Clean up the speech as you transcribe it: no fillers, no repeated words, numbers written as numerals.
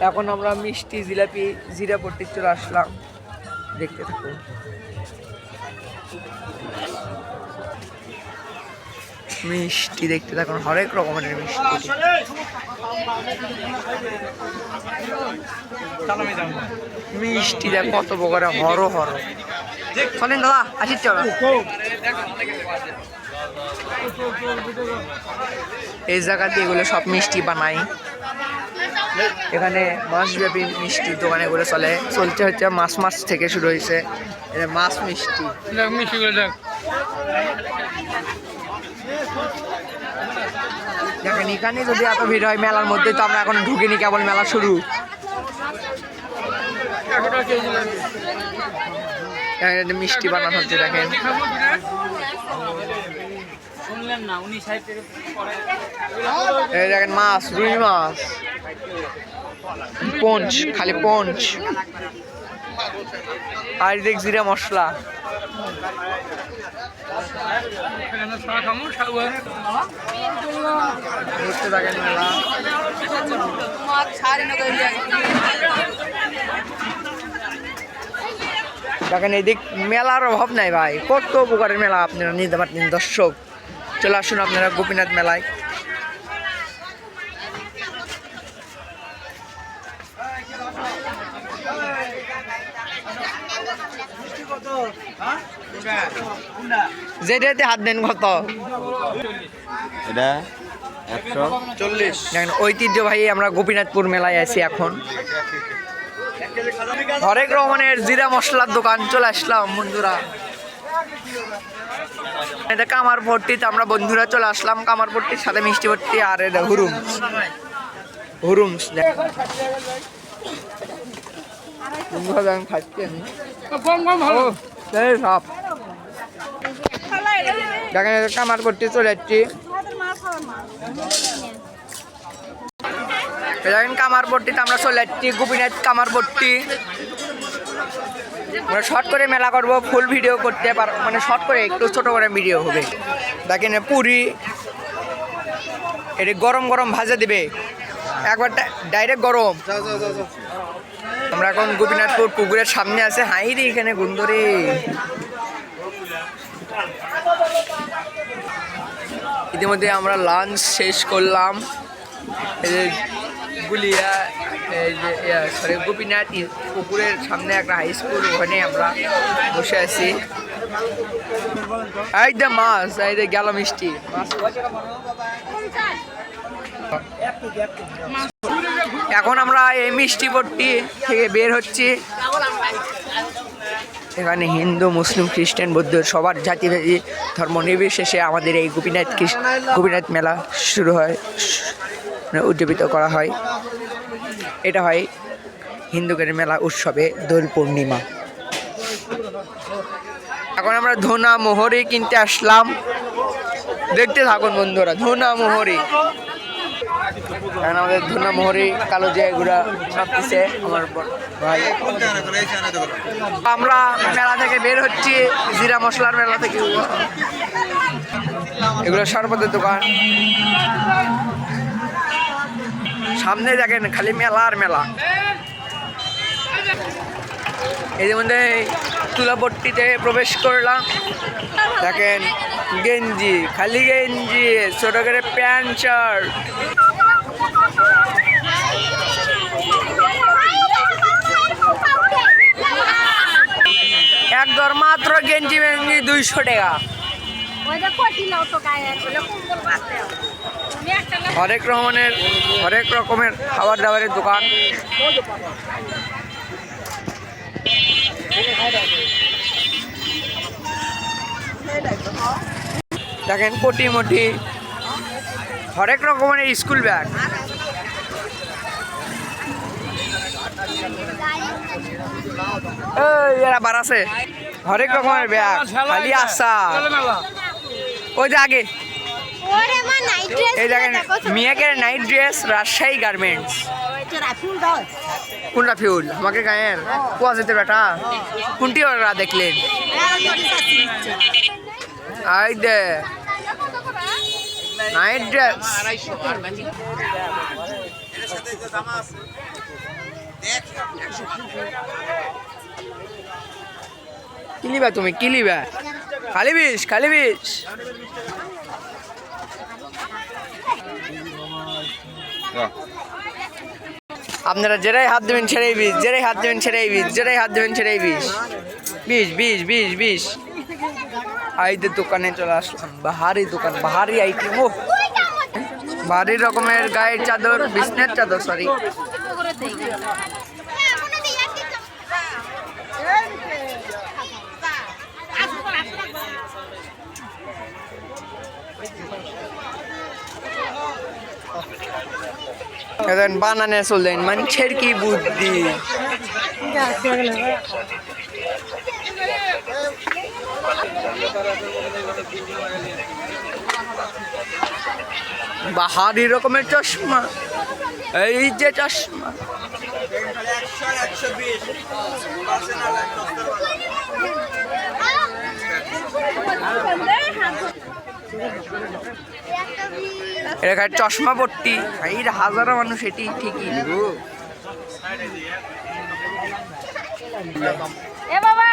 এখন আমরা মিষ্টি জিলাপি জিরাপট্টি চলে আসলাম, দেখতে থাকুন। মিষ্টি দেখতে থাকুন, হরেক রকমের মিষ্টি। মিষ্টিটা কত প্রকারে হর হর। শোনেন দাদা, আসি চলো। এই জায়গাতে এগুলো সব মিষ্টি বানাই। এখানে মাছব্যাপী মিষ্টির দোকানে এগুলো চলছে হচ্ছে মাছ থেকে শুরু হয়েছে। এটা মাছ মিষ্টি। দেখেন এখানে যদি এত ভিড় হয় মেলার মধ্যে, তো আমরা এখন ঢুকিনি, কেবল মেলা শুরু। মিষ্টি বানানো হচ্ছে, দেখেন। এই দেখেন মাছ, রুই মাছ, পঞ্চ, খালি পঞ্চ, আর দেখ জিরা মশলা। ঘুরতে থাকেন মেলা। দেখেন এই দিক মেলার অভাব নাই ভাই, কত প্রকারের মেলা আপনারা নিতে পারতেন। দর্শক চলে আসুন আপনারা গোপীনাথ মেলায়। যেটাতে হাত দেন কত? এটা 140। দেখেন ঐতিহ্যবাহী আমরা গোপীনাথপুর মেলায় আছি এখন। হরেক রকমের জিরা মশলার দোকান চলে আসলাম বন্ধুরা। এটা কামারপট্টিতে আমরা বন্ধুরা চলে আসলাম। কামারপট্টির সাথে মিষ্টি ভর্তি, আর এটা হুরুমস। দেখেন কামারপট্টি চলে যাচ্ছি। দেখেন কামারপট্টিতে আমরা চলে যাচ্ছি, গোপীনাথ কামারপট্টি। মানে শর্ট করে মেলা করবো, ফুল ভিডিও করতে পারবো, মানে শর্ট করে একটু ছোট করে ভিডিও হবে। দেখেন পুরি, এটা গরম গরম ভাজা দিবে, একবার ডাইরেক্ট গরম। আমরা এখন গোপীনাথপুর পুকুরের সামনে আছে। হাইরে এখানে গুন্দরে। ইতিমধ্যে আমরা লাঞ্চ শেষ করলাম। গুলিয়া সরি গোপীনাথ পুকুরের সামনে একটা হাই স্কুল, ওখানে আমরা বসে আছি। এই যে মাছ, এই যে গেল মিষ্টি এখন আমরা এই মিষ্টি পট্টি থেকে বের হচ্ছি। এখানে হিন্দু, মুসলিম, খ্রিস্টান, বৌদ্ধ সবার জাতি ধর্ম নির্বিশেষে আমাদের এই গোপীনাথ মেলা শুরু হয়, উদযাপিত করা হয়। এটা হয় হিন্দুদের মেলা উৎসবে দোল পূর্ণিমা। এখন আমরা ধনা মোহরি কিনতে আসলাম, দেখতে থাকুন বন্ধুরা। ধনা মোহরি, এখন আমাদের ধনা মোহরি কালো জায়গুড়া সবকিছে আমার ভাই। আমরা মেলা থেকে বের হচ্ছি, জিরা মশলার মেলা থেকে। এগুলো শরবতের দোকান। সামনে দেখেন খালি মেলা আর মেলা। এর মধ্যে তুলাপট্টিতে প্রবেশ করলাম। দেখেন গেঞ্জি, খালি গেঞ্জি, ছোট করে প্যান্ট শার্ট। একদর মাত্র গেঞ্জি 200 টাকা। হরেক রকমের খাবার দাবারের দোকান। দেখেন কোটি মোটি হরেক রকমের স্কুল ব্যাগ। এরা বার আছে, হরেক রকমের ব্যাগ, খালি আসা। ওই যে আগে এই দেখেন মিয়াকের নাইট ড্রেস, রাজশাহী গার্মেন্টস। কোনটা ফিউল আমাকে গায়ের কোয়া যেতে বেটা, কোনটি ওরা দেখলেন? আই দে নাইট ড্রেস। কি লিবা তুমি, কি লিবা? খালি বিষ, খালি বিষ। আপনারা যেটাই হাত দেবেন ছেড়েই বিষ, যেটাই হাত দেবেন ছেড়েই বিষ, যেটাই হাত দেবেন ছেড়েই বিষ। বিষ বিষ বিষ বিষ। আইদের দোকানে চলে আসলাম, বাহারি দোকান, বাহারি আইটেম। ও ভারী রকমের গায়ের চাদর, বিছনার চাদর, সরি। এখন বানানে চললেন, মানুষের কি বুদ্ধি। বাহারি রকমের চশমা, এই যে চশমা। এটা চশমা ভর্তি, এই হাজারো মানুষ, এটি ঠিকই। এ বাবা